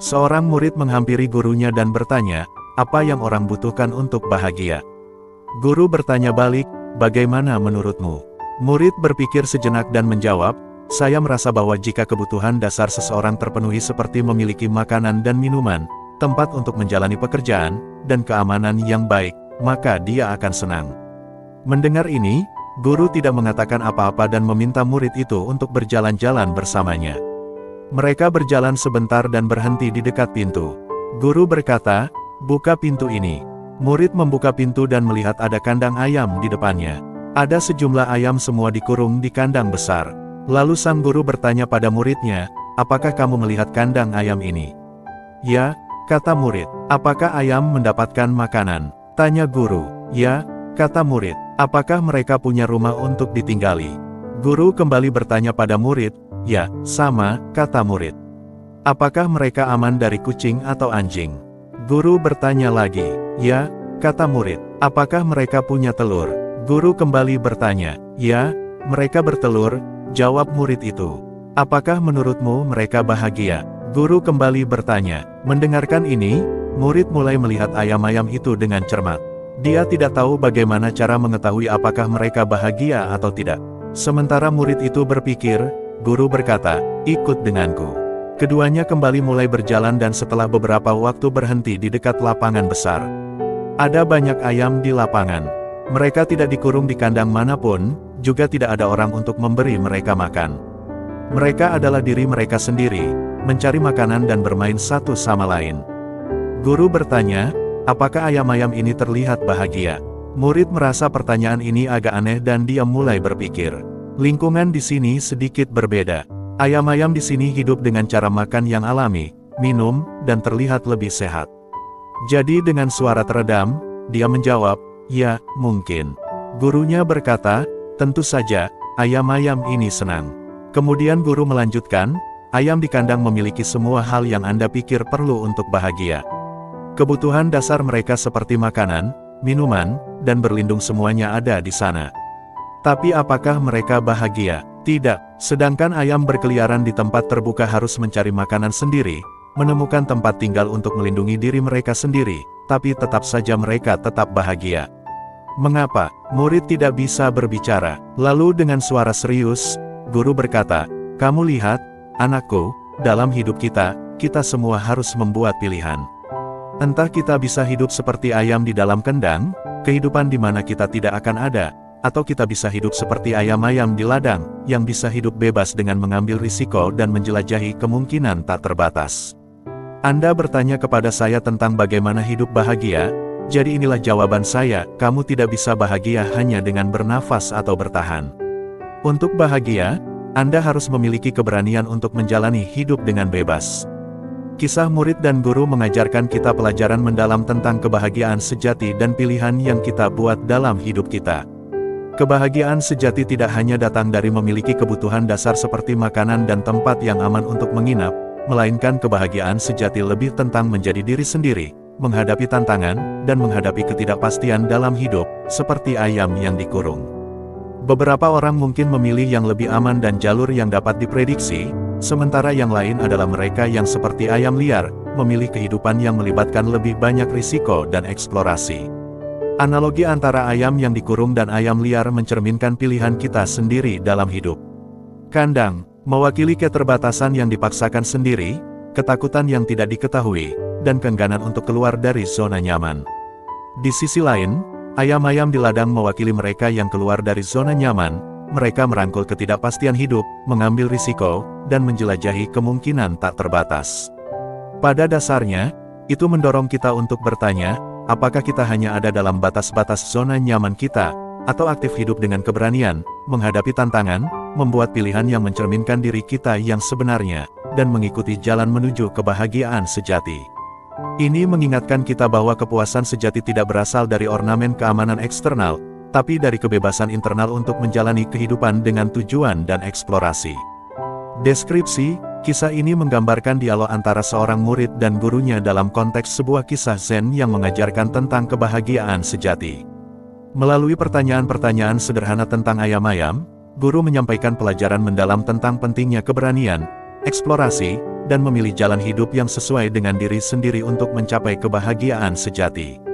Seorang murid menghampiri gurunya dan bertanya, apa yang orang butuhkan untuk bahagia? Guru bertanya balik, bagaimana menurutmu? Murid berpikir sejenak dan menjawab, saya merasa bahwa jika kebutuhan dasar seseorang terpenuhi seperti memiliki makanan dan minuman, tempat untuk menjalani pekerjaan, dan keamanan yang baik, maka dia akan senang. Mendengar ini, guru tidak mengatakan apa-apa dan meminta murid itu untuk berjalan-jalan bersamanya. Mereka berjalan sebentar dan berhenti di dekat pintu. Guru berkata, buka pintu ini. Murid membuka pintu dan melihat ada kandang ayam di depannya. Ada sejumlah ayam semua dikurung di kandang besar. Lalu sang guru bertanya pada muridnya, apakah kamu melihat kandang ayam ini? Ya, kata murid. Apakah ayam mendapatkan makanan? Tanya guru. Ya, kata murid. Apakah mereka punya rumah untuk ditinggali? Guru kembali bertanya pada murid. Ya, sama, kata murid. Apakah mereka aman dari kucing atau anjing? Guru bertanya lagi. Ya, kata murid. Apakah mereka punya telur? Guru kembali bertanya. Ya, mereka bertelur, jawab murid itu. Apakah menurutmu mereka bahagia? Guru kembali bertanya. Mendengarkan ini, murid mulai melihat ayam-ayam itu dengan cermat. Dia tidak tahu bagaimana cara mengetahui apakah mereka bahagia atau tidak. Sementara murid itu berpikir, guru berkata, ikut denganku. Keduanya kembali mulai berjalan dan setelah beberapa waktu berhenti di dekat lapangan besar. Ada banyak ayam di lapangan. Mereka tidak dikurung di kandang manapun, juga tidak ada orang untuk memberi mereka makan. Mereka adalah diri mereka sendiri, mencari makanan dan bermain satu sama lain. Guru bertanya, apakah ayam-ayam ini terlihat bahagia? Murid merasa pertanyaan ini agak aneh dan dia mulai berpikir. Lingkungan di sini sedikit berbeda. Ayam-ayam di sini hidup dengan cara makan yang alami, minum, dan terlihat lebih sehat. Jadi dengan suara teredam, dia menjawab, ya, mungkin. Gurunya berkata, tentu saja, ayam-ayam ini senang. Kemudian guru melanjutkan, ayam di kandang memiliki semua hal yang Anda pikir perlu untuk bahagia. Kebutuhan dasar mereka seperti makanan, minuman, dan berlindung semuanya ada di sana. Tapi apakah mereka bahagia? Tidak. Sedangkan ayam berkeliaran di tempat terbuka harus mencari makanan sendiri, menemukan tempat tinggal untuk melindungi diri mereka sendiri, tapi tetap saja mereka tetap bahagia. Mengapa? Murid tidak bisa berbicara. Lalu dengan suara serius, guru berkata, kamu lihat, anakku, dalam hidup kita semua harus membuat pilihan. Entah kita bisa hidup seperti ayam di dalam kandang, kehidupan di mana kita tidak akan ada, atau kita bisa hidup seperti ayam-ayam di ladang, yang bisa hidup bebas dengan mengambil risiko dan menjelajahi kemungkinan tak terbatas. Anda bertanya kepada saya tentang bagaimana hidup bahagia, jadi inilah jawaban saya, kamu tidak bisa bahagia hanya dengan bernafas atau bertahan. Untuk bahagia, Anda harus memiliki keberanian untuk menjalani hidup dengan bebas. Kisah murid dan guru mengajarkan kita pelajaran mendalam tentang kebahagiaan sejati dan pilihan yang kita buat dalam hidup kita. Kebahagiaan sejati tidak hanya datang dari memiliki kebutuhan dasar seperti makanan dan tempat yang aman untuk menginap, melainkan kebahagiaan sejati lebih tentang menjadi diri sendiri, menghadapi tantangan, dan menghadapi ketidakpastian dalam hidup, seperti ayam yang dikurung. Beberapa orang mungkin memilih yang lebih aman dan jalur yang dapat diprediksi, sementara yang lain adalah mereka yang seperti ayam liar, memilih kehidupan yang melibatkan lebih banyak risiko dan eksplorasi. Analogi antara ayam yang dikurung dan ayam liar mencerminkan pilihan kita sendiri dalam hidup. Kandang mewakili keterbatasan yang dipaksakan sendiri, ketakutan yang tidak diketahui, dan keengganan untuk keluar dari zona nyaman. Di sisi lain, ayam-ayam di ladang mewakili mereka yang keluar dari zona nyaman, mereka merangkul ketidakpastian hidup, mengambil risiko, dan menjelajahi kemungkinan tak terbatas. Pada dasarnya, itu mendorong kita untuk bertanya, apakah kita hanya ada dalam batas-batas zona nyaman kita, atau aktif hidup dengan keberanian, menghadapi tantangan, membuat pilihan yang mencerminkan diri kita yang sebenarnya, dan mengikuti jalan menuju kebahagiaan sejati. Ini mengingatkan kita bahwa kepuasan sejati tidak berasal dari ornamen keamanan eksternal, tapi dari kebebasan internal untuk menjalani kehidupan dengan tujuan dan eksplorasi. Deskripsi, kisah ini menggambarkan dialog antara seorang murid dan gurunya dalam konteks sebuah kisah Zen yang mengajarkan tentang kebahagiaan sejati. Melalui pertanyaan-pertanyaan sederhana tentang ayam-ayam, guru menyampaikan pelajaran mendalam tentang pentingnya keberanian, eksplorasi, dan memilih jalan hidup yang sesuai dengan diri sendiri untuk mencapai kebahagiaan sejati.